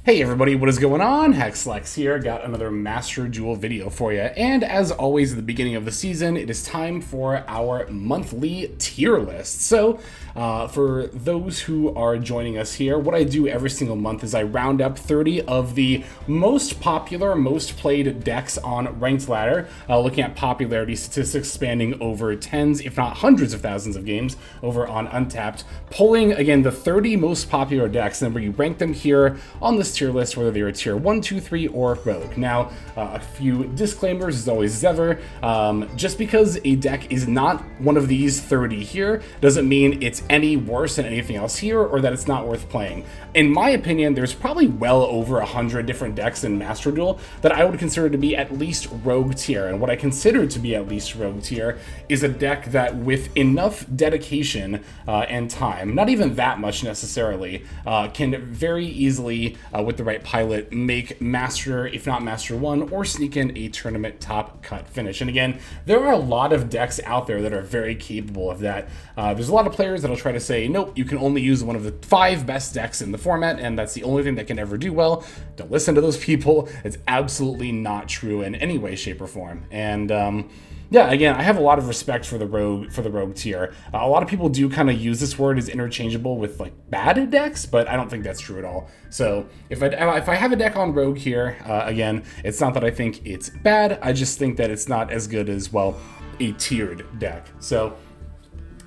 Hey everybody, what is going on? Hexlex here, got another Master Duel video for you. And as always at the beginning of the season, it is time for our monthly tier list. So for those who are joining us here, what I do every single month is I round up 30 of the most popular, most played decks on Ranked Ladder, looking at popularity statistics spanning over tens, if not hundreds of thousands of games over on Untapped, pulling, again, the 30 most popular decks, and then we rank them here on this tier list, whether they are tier 1, 2, 3, or Rogue. Now, a few disclaimers as always as ever. Just because a deck is not one of these 30 here doesn't mean it's any worse than anything else here or that it's not worth playing. In my opinion, there's probably well over 100 different decks in Master Duel that I would consider to be at least Rogue tier, and what I consider to be at least Rogue tier is a deck that with enough dedication and time, not even that much necessarily, can very easily with the right pilot make Master, if not Master 1, or sneak in a tournament top cut finish. And again, there are a lot of decks out there that are very capable of that. There's a lot of players that'll try to say, nope, you can only use one of the 5 best decks in the format, and that's the only thing that can ever do well. Don't listen to those people. It's absolutely not true in any way, shape, or form. And yeah, again, I have a lot of respect for the rogue tier. A lot of people do kind of use this word as interchangeable with like bad decks, but I don't think that's true at all. So if I have a deck on rogue here, again, it's not that I think it's bad. I just think that it's not as good as, well, a tiered deck. So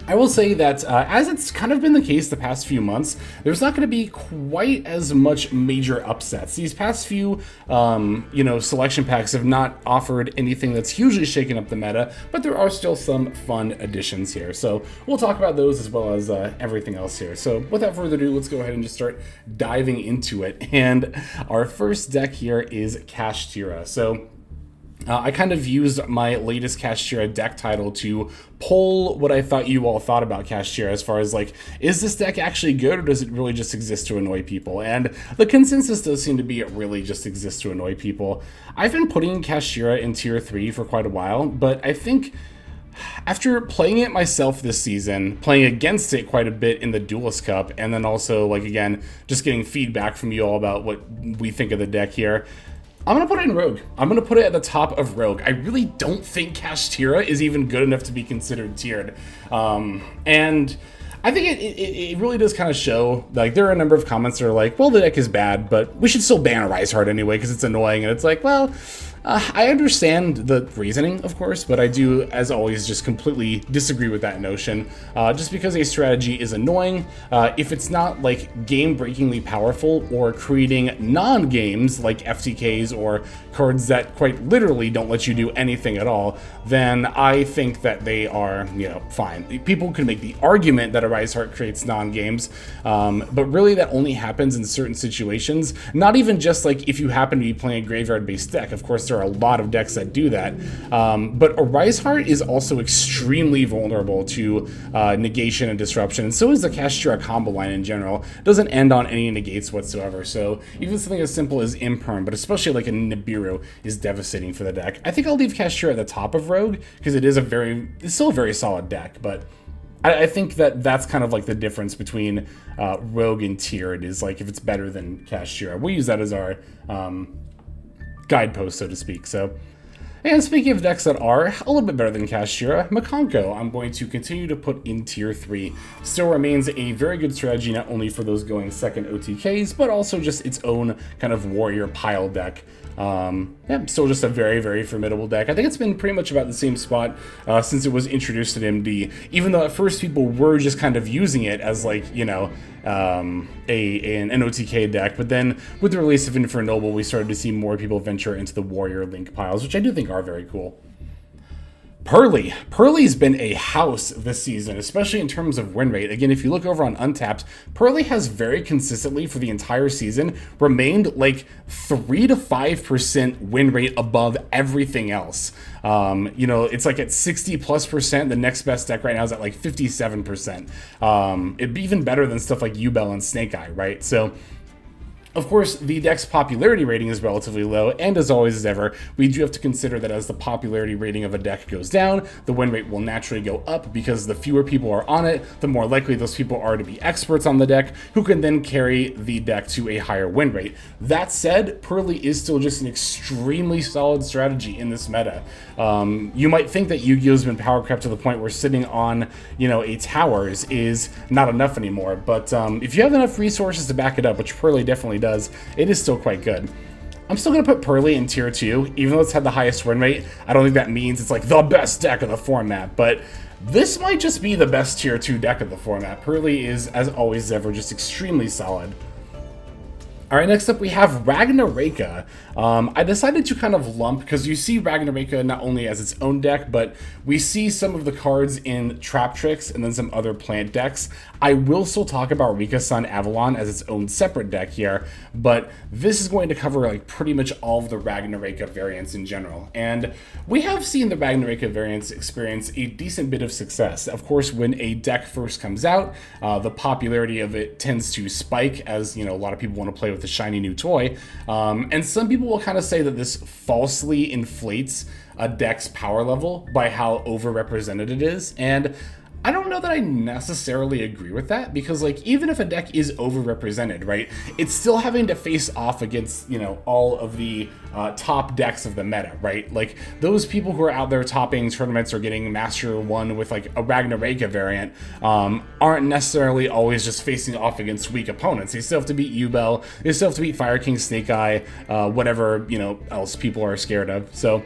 I will say that as it's kind of been the case the past few months, there's not going to be quite as much major upsets. These past few, selection packs have not offered anything that's hugely shaken up the meta, but there are still some fun additions here. So we'll talk about those as well as everything else here. So without further ado, let's go ahead and just start diving into it. And our first deck here is Kashtira. So I kind of used my latest Kashtira deck title to poll what I thought you all thought about Kashtira as far as, like, is this deck actually good or does it really just exist to annoy people? And the consensus does seem to be it really just exists to annoy people. I've been putting Kashtira in tier 3 for quite a while, but I think after playing it myself this season, playing against it quite a bit in the Duelist Cup, and then also, like, again, just getting feedback from you all about what we think of the deck here, I'm going to put it in Rogue. I'm going to put it at the top of Rogue. I really don't think Kashtira is even good enough to be considered tiered. And I think it really does kind of show, like, there are a number of comments that are like, well, the deck is bad, but we should still ban a Rise Heart anyway because it's annoying. And it's like, well, I understand the reasoning, of course, but I do, as always, just completely disagree with that notion. Just because a strategy is annoying, if it's not, like, game-breakingly powerful or creating non-games like FTKs or cards that quite literally don't let you do anything at all, then I think that they are, fine. People can make the argument that a Rise Heart creates non-games, but really that only happens in certain situations. Not even just, like, if you happen to be playing a graveyard-based deck. Of course, there are a lot of decks that do that, but a Rise Heart is also extremely vulnerable to negation and disruption, and so is the Kashtira combo line in general. It doesn't end on any negates whatsoever, so even something as simple as Imperm, but especially like a Nibiru, is devastating for the deck. I think I'll leave Kashtira at the top of Rogue, because it's still a very solid deck, but I think that that's kind of like the difference between Rogue and tiered, is like if it's better than Kashtira. We use that as our guidepost, so to speak. So, and speaking of decks that are a little bit better than Kashtira, Makonko, I'm going to continue to put in tier 3. Still remains a very good strategy, not only for those going second OTKs, but also just its own kind of warrior pile deck. Still just a very, very formidable deck. I think it's been pretty much about the same spot since it was introduced at MD, even though at first people were just kind of using it as, like, an OTK deck, but then with the release of Infernoble, we started to see more people venture into the warrior link piles, which I do think are very cool. Pearly's been a house this season, especially in terms of win rate. Again, if you look over on Untapped, Pearly has very consistently for the entire season remained like 3 to 5% win rate above everything else. It's like at 60+%. The next best deck right now is at like 57%. It'd be even better than stuff like Ubel and Snake Eye, right? So Of course, the deck's popularity rating is relatively low, and as always as ever, we do have to consider that as the popularity rating of a deck goes down, the win rate will naturally go up because the fewer people are on it, the more likely those people are to be experts on the deck, who can then carry the deck to a higher win rate. That said, Pearly is still just an extremely solid strategy in this meta. You might think that Yu-Gi-Oh's been power crept to the point where sitting on, a towers is not enough anymore, but if you have enough resources to back it up, which Pearly definitely does, it is still quite good. I'm still going to put Pearly in tier 2, even though it's had the highest win rate. I don't think that means it's like the best deck of the format, but this might just be the best tier 2 deck of the format. Pearly is, as always ever, just extremely solid. All right, next up we have Ragnaraka. I decided to kind of lump, because you see Ragnaraka not only as its own deck, but we see some of the cards in Trap Tricks and then some other plant decks. I will still talk about Rika-san Avalon as its own separate deck here, but this is going to cover like pretty much all of the Ragnaraka variants in general. And we have seen the Ragnaraka variants experience a decent bit of success. Of course, when a deck first comes out, the popularity of it tends to spike as, a lot of people want to play with the shiny new toy. And some people will kind of say that this falsely inflates a deck's power level by how overrepresented it is. And I don't know that I necessarily agree with that, because like even if a deck is overrepresented, right, it's still having to face off against, all of the top decks of the meta, right? Like those people who are out there topping tournaments or getting Master 1 with like a Ragnaraka variant aren't necessarily always just facing off against weak opponents. They still have to beat Yubel, they still have to beat Fire King Snake Eye, whatever, else people are scared of. So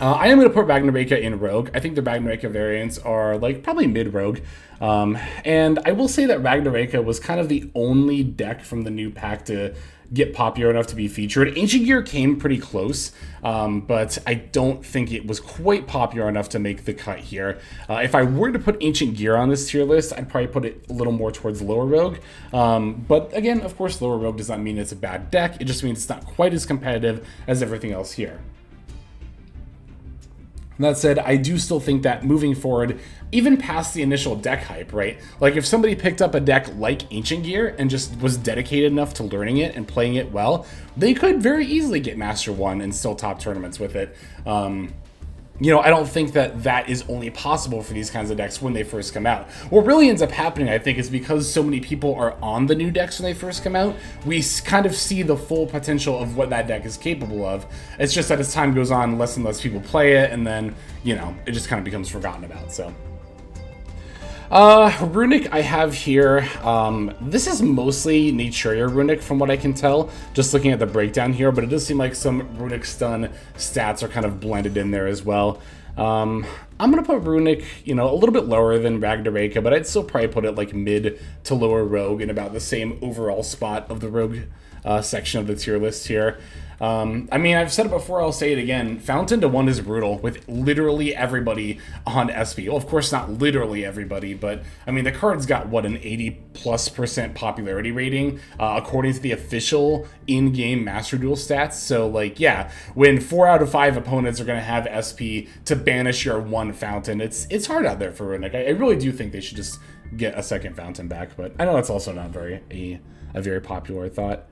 I am going to put Ragnaraka in Rogue. I think the Ragnaraka variants are like probably mid-Rogue. And I will say that Ragnaraka was kind of the only deck from the new pack to get popular enough to be featured. Ancient Gear came pretty close, but I don't think it was quite popular enough to make the cut here. If I were to put Ancient Gear on this tier list, I'd probably put it a little more towards lower Rogue. But again, of course, lower Rogue does not mean it's a bad deck. It just means it's not quite as competitive as everything else here. That said, I do still think that moving forward, even past the initial deck hype, right? Like if somebody picked up a deck like Ancient Gear and just was dedicated enough to learning it and playing it well, they could very easily get Master 1 and still top tournaments with it. I don't think that that is only possible for these kinds of decks when they first come out. What really ends up happening, I think, is because so many people are on the new decks when they first come out, we kind of see the full potential of what that deck is capable of. It's just that as time goes on, less and less people play it, and then, it just kind of becomes forgotten about, so. Runic I have here, this is mostly Naturia Runic from what I can tell, just looking at the breakdown here, but it does seem like some Runic Stun stats are kind of blended in there as well. I'm gonna put Runic, a little bit lower than Ragnaraka, but I'd still probably put it like mid to lower Rogue in about the same overall spot of the Rogue section of the tier list here. I've said it before, I'll say it again. Fountain to 1 is brutal with literally everybody on SP. Well, of course, not literally everybody, but the card's got what, an 80+% popularity rating, according to the official in-game Master Duel stats. So, like, yeah, when 4 out of 5 opponents are going to have SP to banish your one Fountain, it's hard out there for Runic. I really do think they should just get a second Fountain back, but I know that's also not a very popular thought.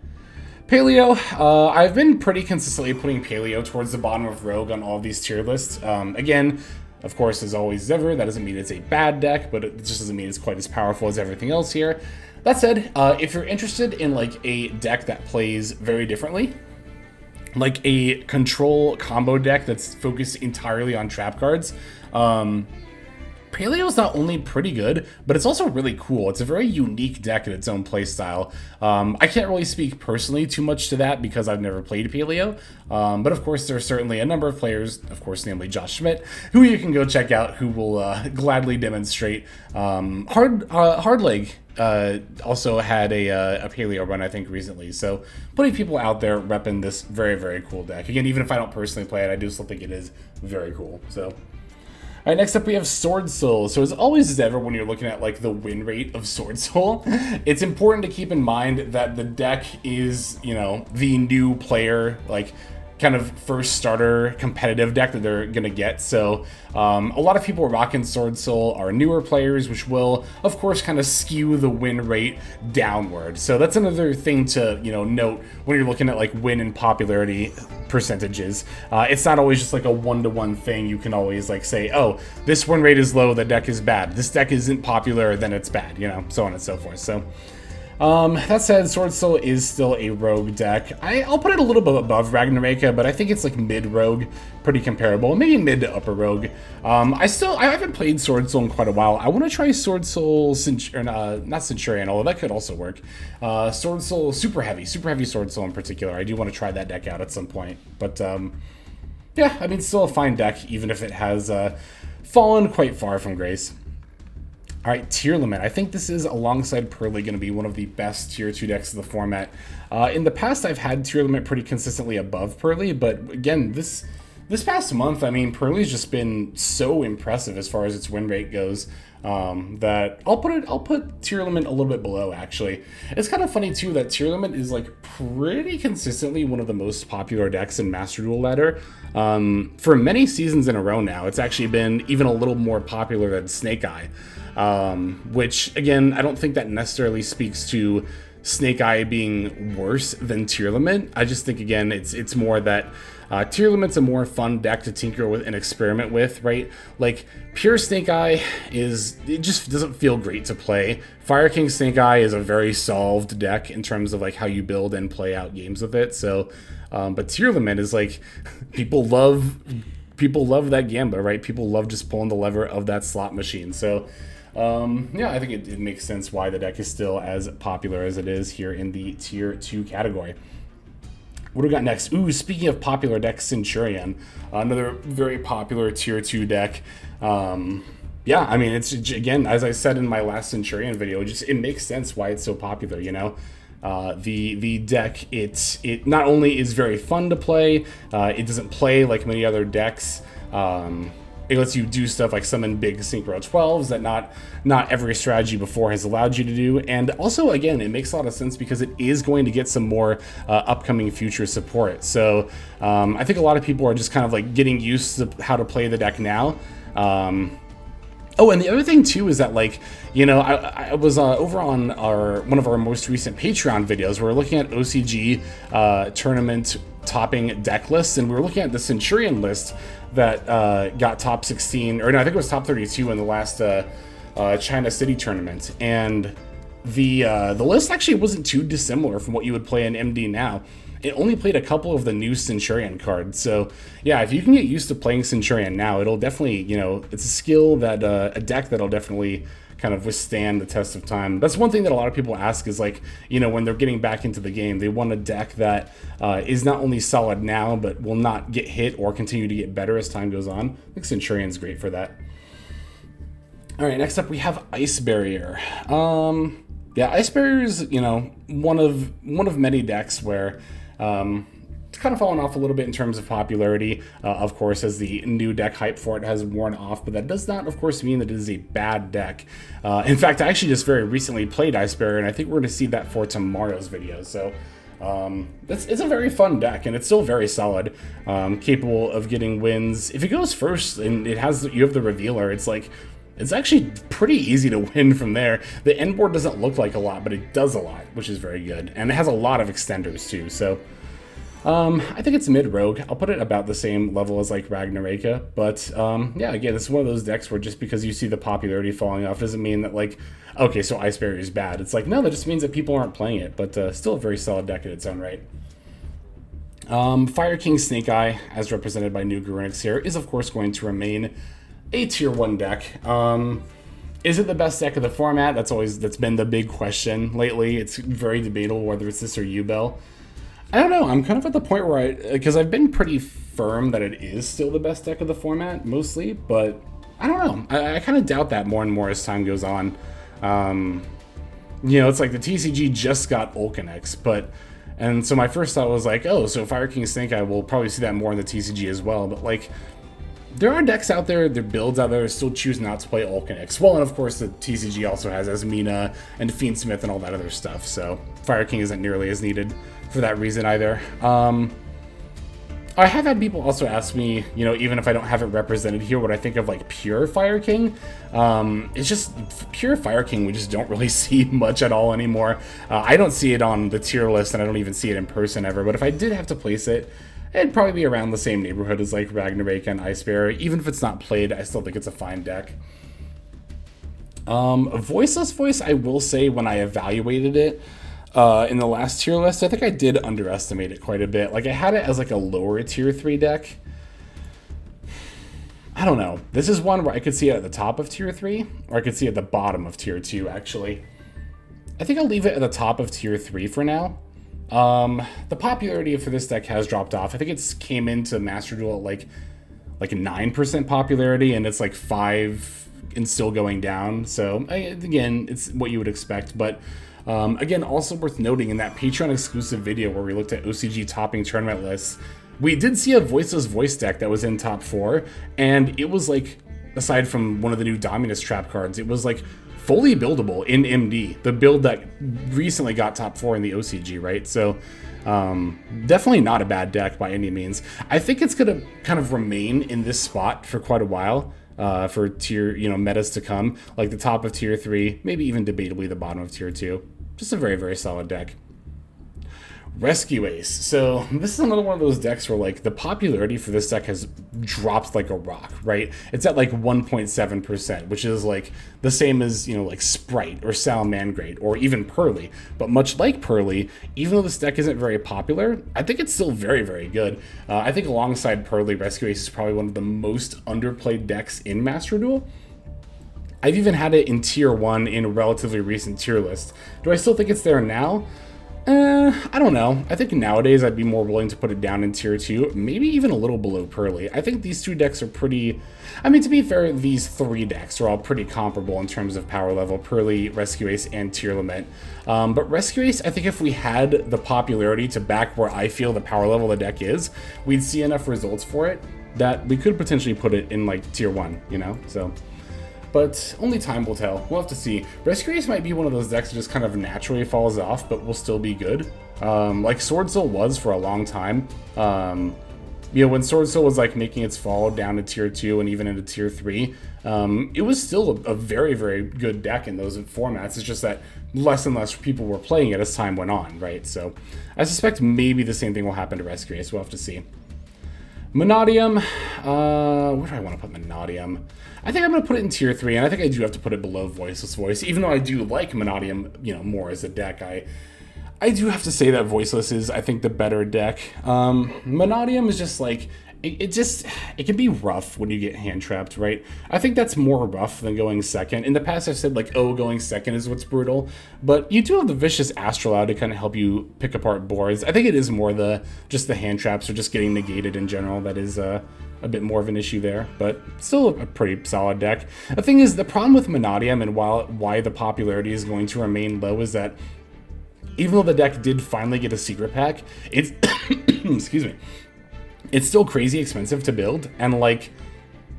Paleo, I've been pretty consistently putting Paleo towards the bottom of Rogue on all of these tier lists. Again, of course, as always ever, that doesn't mean it's a bad deck, but it just doesn't mean it's quite as powerful as everything else here. That said, if you're interested in like a deck that plays very differently, like a control combo deck that's focused entirely on trap cards, Paleo's not only pretty good, but it's also really cool. It's a very unique deck in its own playstyle. I can't really speak personally too much to that because I've never played Paleo, but of course there are certainly a number of players, of course namely Josh Schmidt, who you can go check out, who will gladly demonstrate. Hardleg also had a Paleo run, I think, recently, so putting people out there repping this very, very cool deck. Again, even if I don't personally play it, I do still think it is very cool, so. All right, next up we have Sword Soul. So as always as ever when you're looking at like the win rate of Sword Soul, it's important to keep in mind that the deck is, the new player, like kind of first starter competitive deck that they're gonna get. So a lot of people rocking Sword Soul are newer players, which will of course kind of skew the win rate downward. So that's another thing to note when you're looking at like win and popularity percentages. It's not always just like a one-to-one thing. You can always like say, oh, this win rate is low, the deck is bad. This deck isn't popular, then it's bad, so on and so forth. So that said, Sword Soul is still a rogue deck. I'll put it a little bit above Ragnaraka, but I think it's like mid-rogue, pretty comparable, maybe mid to upper rogue. I haven't played Sword Soul in quite a while. I want to try Sword Soul, not Centurion, although that could also work. Sword Soul Super Heavy Sword Soul in particular. I do want to try that deck out at some point. But yeah, I mean, still a fine deck, even if it has fallen quite far from grace. All right, Tier Limit. I think this is, alongside Pearly, going to be one of the best Tier 2 decks of the format. In the past, I've had Tier Limit pretty consistently above Pearly, but again, this past month, I mean, Pearly's just been so impressive as far as its win rate goes, that I'll put Tier Limit a little bit below, actually. It's kind of funny, too, that Tier Limit is, like, pretty consistently one of the most popular decks in Master Duel Ladder. For many seasons in a row now, it's actually been even a little more popular than Snake Eye. Which, again, I don't think that necessarily speaks to Snake Eye being worse than Tier Limit. I just think, again, it's more that Tier Limit's a more fun deck to tinker with and experiment with, right? Like, pure Snake Eye it just doesn't feel great to play. Fire King Snake Eye is a very solved deck in terms of, like, how you build and play out games with it. So, but Tier Limit is, like, people love that gambit, right? People love just pulling the lever of that slot machine. So, yeah, I think it makes sense why the deck is still as popular as it is here in the Tier 2 category. What do we got next? Ooh, speaking of popular decks, Centurion. Another very popular Tier 2 deck. Yeah, I mean, it's, again, as I said in my last Centurion video, it makes sense why it's so popular, The deck, it not only is very fun to play, it doesn't play like many other decks. It lets you do stuff like summon big Synchro 12s that not every strategy before has allowed you to do. And also, again, it makes a lot of sense because it is going to get some more upcoming future support. So I think a lot of people are just kind of like getting used to how to play the deck now. Oh, and the other thing too is that, like, I was over on one of our most recent Patreon videos. We were looking at OCG tournament topping deck lists, and we were looking at the Centurion list that got top 16, or no, I think it was top 32 in the last China City tournament. And the list actually wasn't too dissimilar from what you would play in MD now. It only played a couple of the new Centurion cards. So yeah, if you can get used to playing Centurion now, it'll definitely, it's a skill that a deck that'll definitely kind of withstand the test of time. That's one thing that a lot of people ask is, like, when they're getting back into the game, they want a deck that is not only solid now, but will not get hit or continue to get better as time goes on. I think Centurion's great for that. All right, next up we have Ice Barrier. Yeah, Ice Barrier is, one of many decks where it's kind of fallen off a little bit in terms of popularity, of course, as the new deck hype for it has worn off, but that does not, of course, mean that it is a bad deck. In fact, I actually just very recently played Ice Barrier, and I think we're going to see that for tomorrow's video. So it's a very fun deck, and it's still very solid, capable of getting wins. If it goes first and you have the Revealer, it's actually pretty easy to win from there. The end board doesn't look like a lot, but it does a lot, which is very good. And it has a lot of extenders too, so I think it's mid-rogue. I'll put it about the same level as like Ragnaraka, but yeah, again, it's one of those decks where just because you see the popularity falling off doesn't mean that, like, okay, so Ice Barrier is bad. It's like, no, that just means that people aren't playing it, but still a very solid deck in its own right. Fire King Snake Eye, as represented by New Garunix here, is of course going to remain a Tier 1 deck. Is it the best deck of the format? That's been the big question lately. It's very debatable whether it's this or Yubel. I don't know. I'm kind of at the point where because I've been pretty firm that it is still the best deck of the format, mostly, but I don't know. I kind of doubt that more and more as time goes on. It's like the TCG just got Ulcanex, and so my first thought was like, oh, so Fire King Snake Eye will probably see that more in the TCG as well, but like, there are decks out there, there are builds out there that still choose not to play Ulcanex. Well, and of course the TCG also has Asmina and Fiendsmith and all that other stuff, so Fire King isn't nearly as needed for that reason either. I have had people also ask me, you know, even if I don't have it represented here, what I think of like pure Fire King. It's just pure Fire King, we just don't really see much at all anymore. I don't see it on the tier list, and I don't even see it in person ever, but if I did have to place it, it'd probably be around the same neighborhood as like Ragnarok and Ice Bearer. Even if it's not played, I still think it's a fine deck. Voiceless Voice, I will say when I evaluated it, in the last tier list, I think I did underestimate it quite a bit. Like, I had it as like a lower tier 3 deck. I don't know. This is one where I could see it at the top of tier 3, or I could see it at the bottom of tier 2, actually. I think I'll leave it at the top of tier 3 for now. The popularity for this deck has dropped off. I think it's came into Master Duel at like 9% popularity, and it's like 5 and still going down. So, again, it's what you would expect, but... again, also worth noting, in that Patreon exclusive video where we looked at OCG topping tournament lists, we did see a Voiceless Voice deck that was in top 4, and it was like, aside from one of the new Dominus trap cards, it was like fully buildable in MD, the build that recently got top 4 in the OCG, right? So definitely not a bad deck by any means. I think it's gonna kind of remain in this spot for quite a while. For tier, you know, metas to come, like the top of tier 3, maybe even debatably the bottom of tier 2. Just a very, very solid deck. Rescue Ace. So this is another one of those decks where like the popularity for this deck has dropped like a rock, right? It's at like 1.7%, which is like the same as, you know, like Sprite or Salamangreat or even Pearly. But much like Pearly, even though this deck isn't very popular, I think it's still very, very good. I think alongside Pearly, Rescue Ace is probably one of the most underplayed decks in Master Duel. I've even had it in tier 1 in a relatively recent tier list. Do I still think it's there now? I don't know. I think nowadays I'd be more willing to put it down in tier 2, maybe even a little below Pearly. I think these two decks are pretty... I mean, to be fair, these 3 decks are all pretty comparable in terms of power level: Pearly, Rescue Ace, and Tear Lament. But Rescue Ace, I think if we had the popularity to back where I feel the power level of the deck is, we'd see enough results for it that we could potentially put it in, like, tier 1, you know? So... but only time will tell. We'll have to see. Rescue Ace might be one of those decks that just kind of naturally falls off, but will still be good. Like Sword Soul was for a long time. You know, when Sword Soul was like making its fall down to tier 2 and even into tier 3, it was still a very, very good deck in those formats. It's just that less and less people were playing it as time went on, right? So I suspect maybe the same thing will happen to Rescue Ace. We'll have to see. Monodium, where do I want to put Monodium? I think I'm going to put it in tier 3, and I think I do have to put it below Voiceless Voice. Even though I do like Monodium, you know, more as a deck, I do have to say that Voiceless is, I think, the better deck. Monodium is just like, it can be rough when you get hand trapped, right? I think that's more rough than going second. In the past, I've said like, oh, going second is what's brutal, but you do have the Vicious Astrolabe to kind of help you pick apart boards. I think it is more just the hand traps or just getting negated in general that is a bit more of an issue there, but still a pretty solid deck. The thing is, the problem with Monodium and why the popularity is going to remain low is that even though the deck did finally get a secret pack, it's excuse me, it's still crazy expensive to build, and like,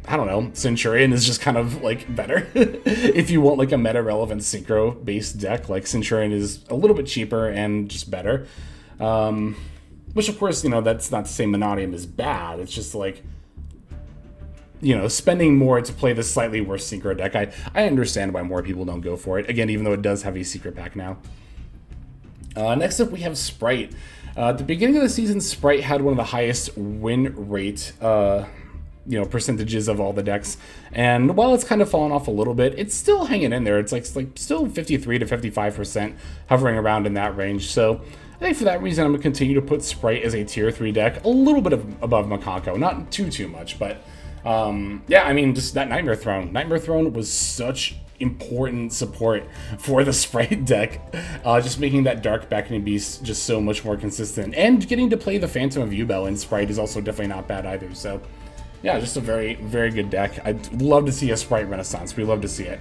I don't know, Centurion is just kind of like better. If you want like a meta relevant synchro based deck, like Centurion is a little bit cheaper and just better. Which of course, you know, that's not to say Monodium is bad. It's just like, you know, spending more to play this slightly worse synchro deck. I understand why more people don't go for it. Again, even though it does have a secret pack now. Next up, we have Sprite. At the beginning of the season, Sprite had one of the highest win rate, you know, percentages of all the decks. And while it's kind of fallen off a little bit, it's still hanging in there. It's like still 53 to 55%, hovering around in that range. So I think for that reason, I'm going to continue to put Sprite as a tier 3 deck, a little bit above Makako. Not too much, but yeah, I mean, just that Nightmare Throne. Nightmare Throne was such important support for the Sprite deck, just making that Dark Beckoning Beast just so much more consistent, and getting to play the Phantom of Yubel in Sprite is also definitely not bad either. So yeah, just a very, very good deck. I'd love to see a Sprite Renaissance. We love to see it.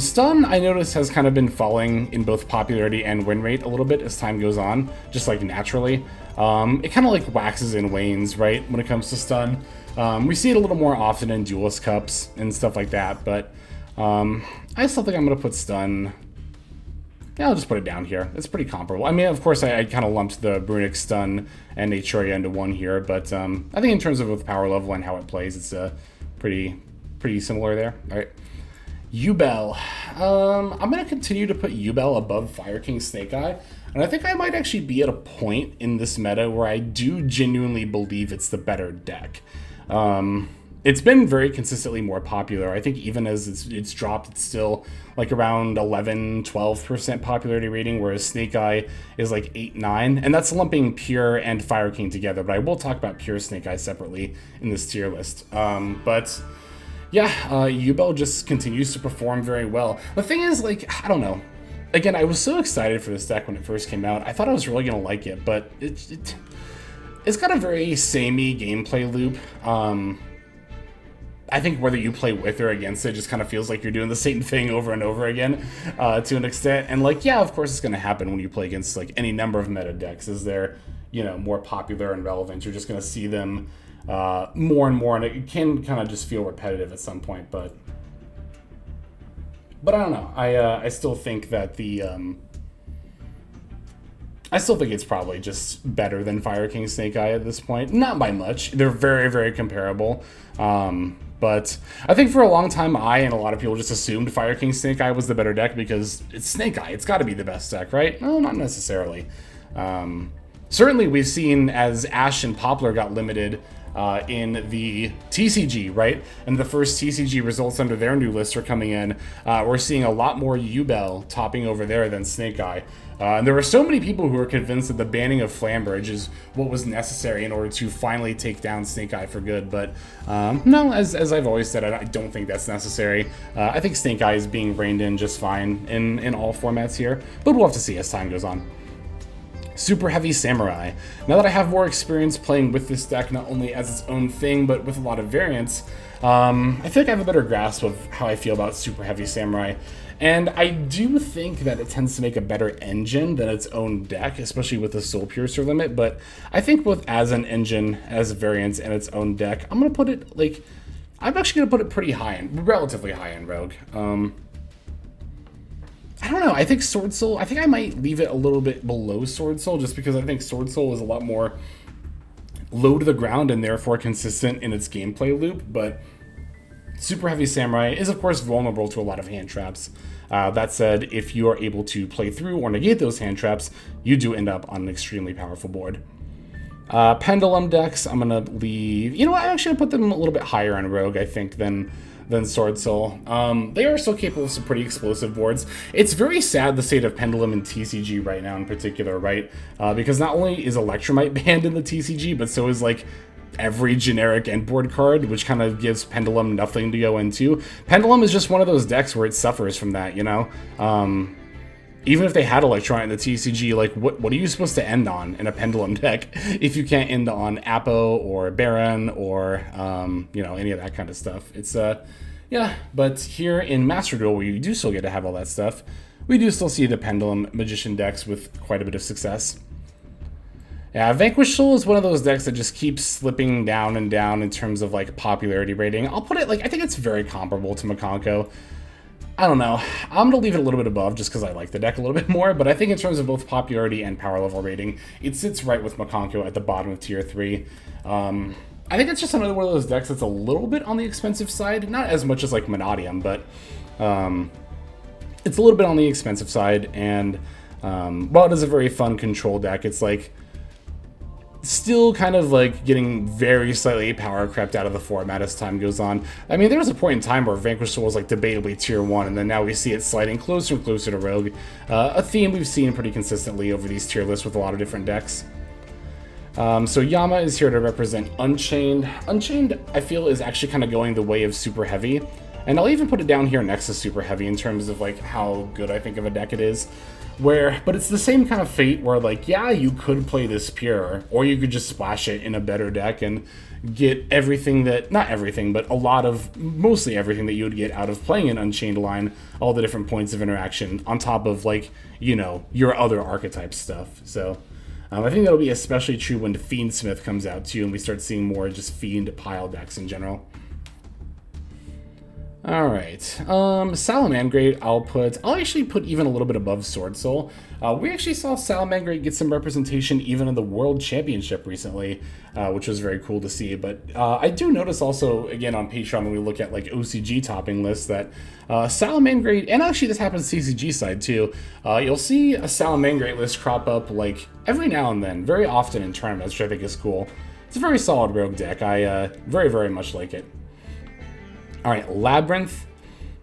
Stun, I notice, has kind of been falling in both popularity and win rate a little bit as time goes on, just like naturally. It kind of like waxes and wanes, right, when it comes to Stun. We see it a little more often in Duelist Cups and stuff like that, but I still think I'm going to put Stun Yeah, I'll just put it down here. It's pretty comparable. I mean, of course, I kind of lumped the Brunic Stun and Naturia into one here, but I think in terms of both power level and how it plays, it's pretty similar there. All right. Yubel. I'm going to continue to put Yubel above Fire King Snake Eye, and I think I might actually be at a point in this meta where I do genuinely believe it's the better deck. It's been very consistently more popular. I think even as it's dropped, it's still like around 11-12% popularity rating, whereas Snake Eye is like 8-9, and that's lumping Pure and Fire King together, but I will talk about Pure Snake Eye separately in this tier list. But yeah, Yubel just continues to perform very well. The thing is, like, I don't know. Again, I was so excited for this deck when it first came out. I thought I was really going to like it, but it's got a very samey gameplay loop. I think whether you play with or against it just kind of feels like you're doing the same thing over and over again to an extent. And like, yeah, of course it's going to happen when you play against like any number of meta decks as they're, you know, more popular and relevant. You're just going to see them more and more, and it can kind of just feel repetitive at some point. But I don't know. I still think that I still think it's probably just better than Fire King Snake Eye at this point. Not by much. They're very, very comparable. But I think for a long time, I and a lot of people just assumed Fire King Snake Eye was the better deck because it's Snake Eye. It's got to be the best deck, right? No, not necessarily. Certainly, we've seen as Ash and Poplar got limited in the TCG, right? And the first TCG results under their new list are coming in. We're seeing a lot more Yubel topping over there than Snake Eye. And there were so many people who were convinced that the banning of Flambridge is what was necessary in order to finally take down Snake Eye for good. But no, as I've always said, I don't think that's necessary. I think Snake Eye is being reined in just fine in all formats here. But we'll have to see as time goes on. Super Heavy Samurai. Now that I have more experience playing with this deck, not only as its own thing, but with a lot of variants, I feel like I have a better grasp of how I feel about Super Heavy Samurai. And I do think that it tends to make a better engine than its own deck, especially with the Soul Piercer limit. But I think both as an engine, as variants, and its own deck, I'm going to put it, like, I'm actually going to put it pretty high in, relatively high in Rogue. I don't know, I think Sword Soul, I think I might leave it a little bit below Sword Soul, just because I think Sword Soul is a lot more low to the ground and therefore consistent in its gameplay loop, but Super Heavy Samurai is of course vulnerable to a lot of hand traps. That said, if you are able to play through or negate those hand traps, you do end up on an extremely powerful board. Pendulum decks, I'm going to leave, you know what, I actually put them a little bit higher on Rogue, I think, than Sword Soul. They are still capable of some pretty explosive boards. It's very sad the state of Pendulum and TCG right now in particular, right? Because not only is Electromite banned in the TCG, but so is like every generic end board card, which kind of gives Pendulum nothing to go into. Pendulum is just one of those decks where it suffers from that, you know? Even if they had Electromite in the TCG, like, what are you supposed to end on in a Pendulum deck if you can't end on Apo or Baron or, you know, any of that kind of stuff? It's, yeah, but here in Master Duel, where you do still get to have all that stuff, we do still see the Pendulum Magician decks with quite a bit of success. Yeah, Vanquish Soul is one of those decks that just keeps slipping down and down in terms of, like, popularity rating. I'll put it, like, I think it's very comparable to Makonko. I don't know. I'm going to leave it a little bit above just because I like the deck a little bit more, but I think in terms of both popularity and power level rating, it sits right with Makonko at the bottom of Tier 3. I think it's just another one of those decks that's a little bit on the expensive side. Not as much as, like, Monadium, but it's a little bit on the expensive side, and while it is a very fun control deck, it's, like, still kind of like getting very slightly power crept out of the format as time goes on. I mean, there was a point in time where Vanquish Soul was like debatably tier 1, and then now we see it sliding closer and closer to Rogue. A theme we've seen pretty consistently over these tier lists with a lot of different decks. So Yama is here to represent Unchained. Unchained, I feel, is actually kind of going the way of Super Heavy, and I'll even put it down here next to Super Heavy in terms of like how good I think of a deck it is. But it's the same kind of fate where, like, yeah, you could play this pure, or you could just splash it in a better deck and get everything that, not everything, but mostly everything that you would get out of playing an Unchained line, all the different points of interaction, on top of, like, you know, your other archetype stuff. So, I think that'll be especially true when Fiendsmith comes out, too, and we start seeing more just Fiend pile decks in general. All right, Salamangreat, I'll actually put even a little bit above Sword Soul. We actually saw Salamangreat get some representation even in the World Championship recently, which was very cool to see. But I do notice also, again, on Patreon, when we look at like OCG topping lists, that Salamangreat, and actually this happens CCG side too, you'll see a Salamangreat list crop up like every now and then, very often in tournaments, which I think is cool. It's a very solid rogue deck. I very, very much like it. All right, Labyrinth.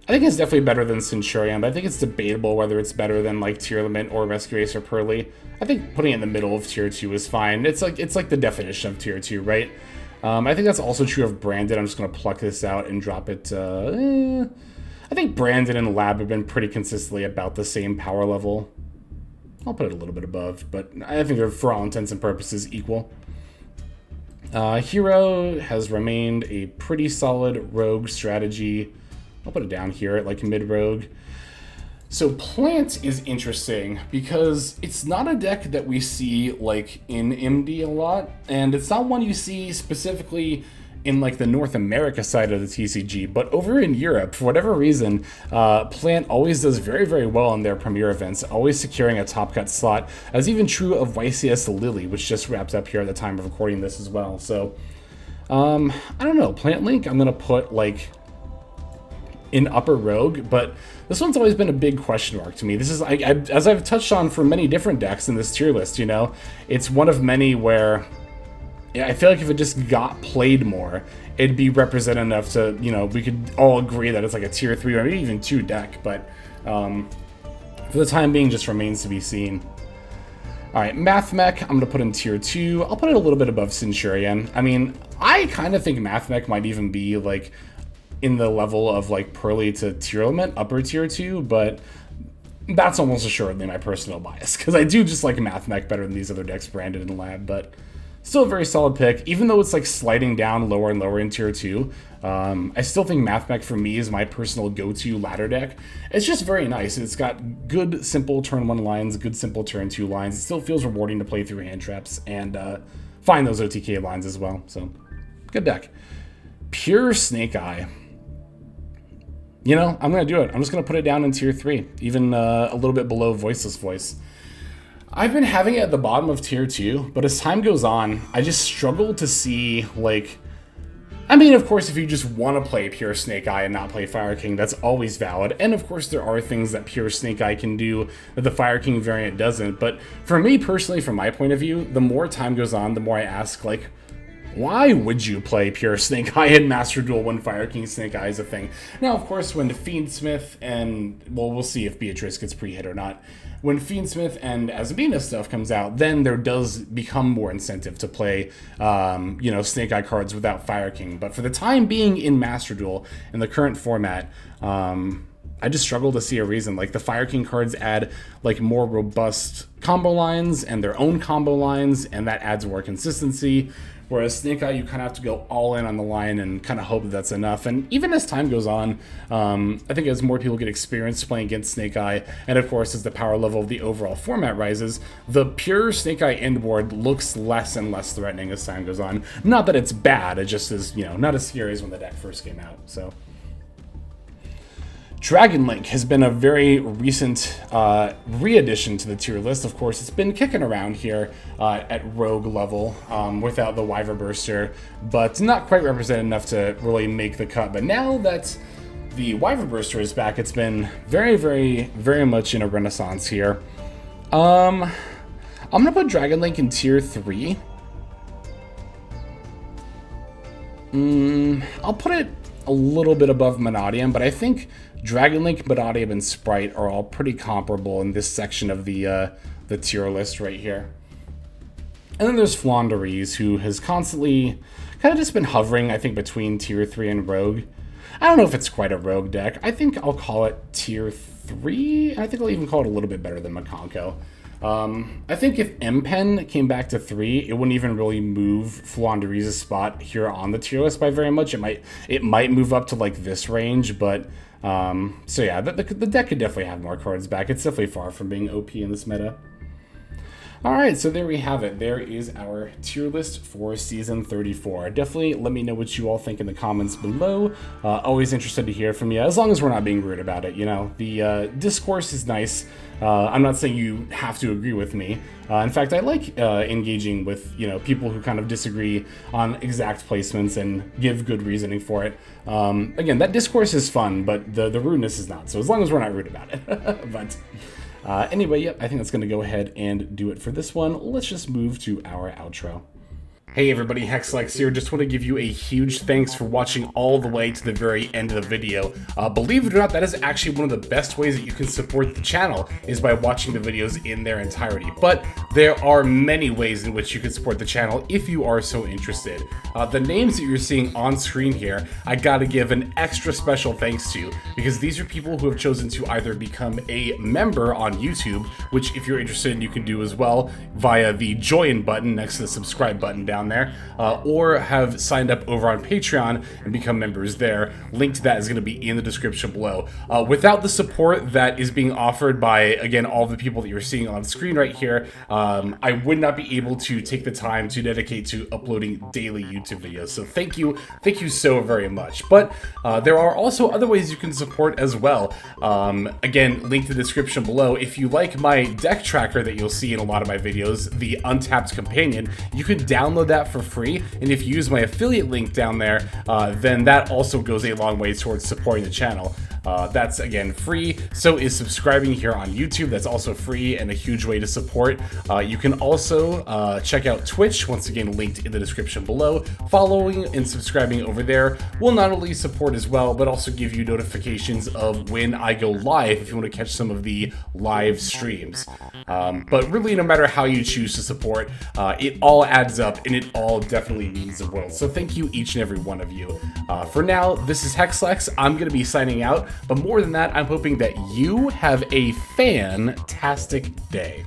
I think it's definitely better than Centurion, but I think it's debatable whether it's better than like Tearlament or Rescue Ace or Pearly. I think putting it in the middle of Tier 2 is fine. It's like the definition of Tier 2, right? I think that's also true of Branded. I'm just going to pluck this out and drop it. I think Branded and Lab have been pretty consistently about the same power level. I'll put it a little bit above, but I think they're, for all intents and purposes, equal. Hero has remained a pretty solid rogue strategy. I'll put it down here at like mid-rogue. So Plant is interesting because it's not a deck that we see like in MD a lot, and it's not one you see specifically in like the North America side of the TCG, but over in Europe, for whatever reason, Plant always does very, very well in their premier events, always securing a top cut slot, as even true of YCS Lily, which just wraps up here at the time of recording this as well. So, I don't know, Plant Link, I'm gonna put like in upper rogue, but this one's always been a big question mark to me. This is, as I've touched on for many different decks in this tier list, you know, it's one of many where I feel like if it just got played more, it'd be represented enough to, you know, we could all agree that it's like a tier 3 or maybe even 2 deck, but for the time being, just remains to be seen. All right, Math Mech, I'm going to put in tier 2. I'll put it a little bit above Centurion. I mean, I kind of think Math Mech might even be like in the level of like Pearly to Tearlament, upper tier 2, but that's almost assuredly my personal bias, because I do just like Math Mech better than these other decks, Branded and Lab, but still a very solid pick, even though it's like sliding down lower and lower in tier 2. I still think Math Mech for me is my personal go-to ladder deck. It's just very nice. It's got good, simple turn 1 lines, good, simple turn 2 lines. It still feels rewarding to play through hand traps and find those OTK lines as well. So, good deck. Pure Snake Eye. You know, I'm going to do it. I'm just going to put it down in tier 3, even a little bit below Voiceless Voice. I've been having it at the bottom of tier 2, but as time goes on, I just struggle to see, like, I mean, of course, if you just want to play Pure Snake Eye and not play Fire King, that's always valid. And of course, there are things that Pure Snake Eye can do that the Fire King variant doesn't. But for me personally, from my point of view, the more time goes on, the more I ask, like, why would you play Pure Snake Eye in Master Duel when Fire King Snake Eye is a thing? Now, of course, when Fiendsmith and, well, we'll see if Beatrice gets pre-hit or not. When Fiendsmith and Azabina stuff comes out, then there does become more incentive to play, you know, Snake Eye cards without Fire King. But for the time being in Master Duel, in the current format, I just struggle to see a reason. Like, the Fire King cards add, like, more robust combo lines and their own combo lines, and that adds more consistency. Whereas Snake Eye, you kind of have to go all in on the line and kind of hope that that's enough. And even as time goes on, I think as more people get experience playing against Snake Eye, and of course as the power level of the overall format rises, the pure Snake Eye end board looks less and less threatening as time goes on. Not that it's bad, it just is, you know, not as scary as when the deck first came out, so. Dragon Link has been a very recent re-addition to the tier list. Of course, it's been kicking around here at Rogue level without the Wyver Burster, but not quite represented enough to really make the cut. But now that the Wyver Burster is back, it's been very, very, very much in a renaissance here. I'm going to put Dragon Link in tier 3. I'll put it a little bit above Monodium, but I think Dragon Link, Monodium, and Sprite are all pretty comparable in this section of the tier list right here. And then there's Flaunderies, who has constantly kind of just been hovering, I think, between tier 3 and Rogue. I don't know if it's quite a Rogue deck. I think I'll call it tier 3. I think I'll even call it a little bit better than Makonko. I think if M-Pen came back to 3, it wouldn't even really move Flaunderies' spot here on the tier list by very much. It might move up to like this range, but so yeah, the deck could definitely have more cards back. It's definitely far from being OP in this meta. All right, so there we have it. There is our tier list for season 34. Definitely let me know what you all think in the comments below. Always interested to hear from you, as long as we're not being rude about it. You know, the discourse is nice. I'm not saying you have to agree with me. In fact, I like engaging with, you know, people who kind of disagree on exact placements and give good reasoning for it. Again, that discourse is fun, but the rudeness is not. So as long as we're not rude about it. But anyway, yep, I think that's going to go ahead and do it for this one. Let's just move to our outro. Hey everybody, Hexlex here. Just want to give you a huge thanks for watching all the way to the very end of the video. Believe it or not, that is actually one of the best ways that you can support the channel, is by watching the videos in their entirety. But there are many ways in which you can support the channel if you are so interested. The names that you're seeing on screen here, I gotta give an extra special thanks to, because these are people who have chosen to either become a member on YouTube, which if you're interested you can do as well via the join button next to the subscribe button down there, or have signed up over on Patreon and become members there. Link to that is going to be in the description below. Without the support that is being offered by, again, all the people that you're seeing on screen right here, I would not be able to take the time to dedicate to uploading daily YouTube videos. So thank you so very much. But there are also other ways you can support as well. Again, link to the description below. If you like my deck tracker that you'll see in a lot of my videos, the Untapped Companion, you can download that for free, and if you use my affiliate link down there, then that also goes a long way towards supporting the channel. That's, again, free. So is subscribing here on YouTube. That's also free and a huge way to support. You can also check out Twitch, once again linked in the description below. Following and subscribing over there will not only support as well, but also give you notifications of when I go live if you want to catch some of the live streams. But really, no matter how you choose to support, it all adds up, and it all definitely means the world. So thank you, each and every one of you. For now, this is Hexlex. I'm going to be signing out. But more than that, I'm hoping that you have a fantastic day.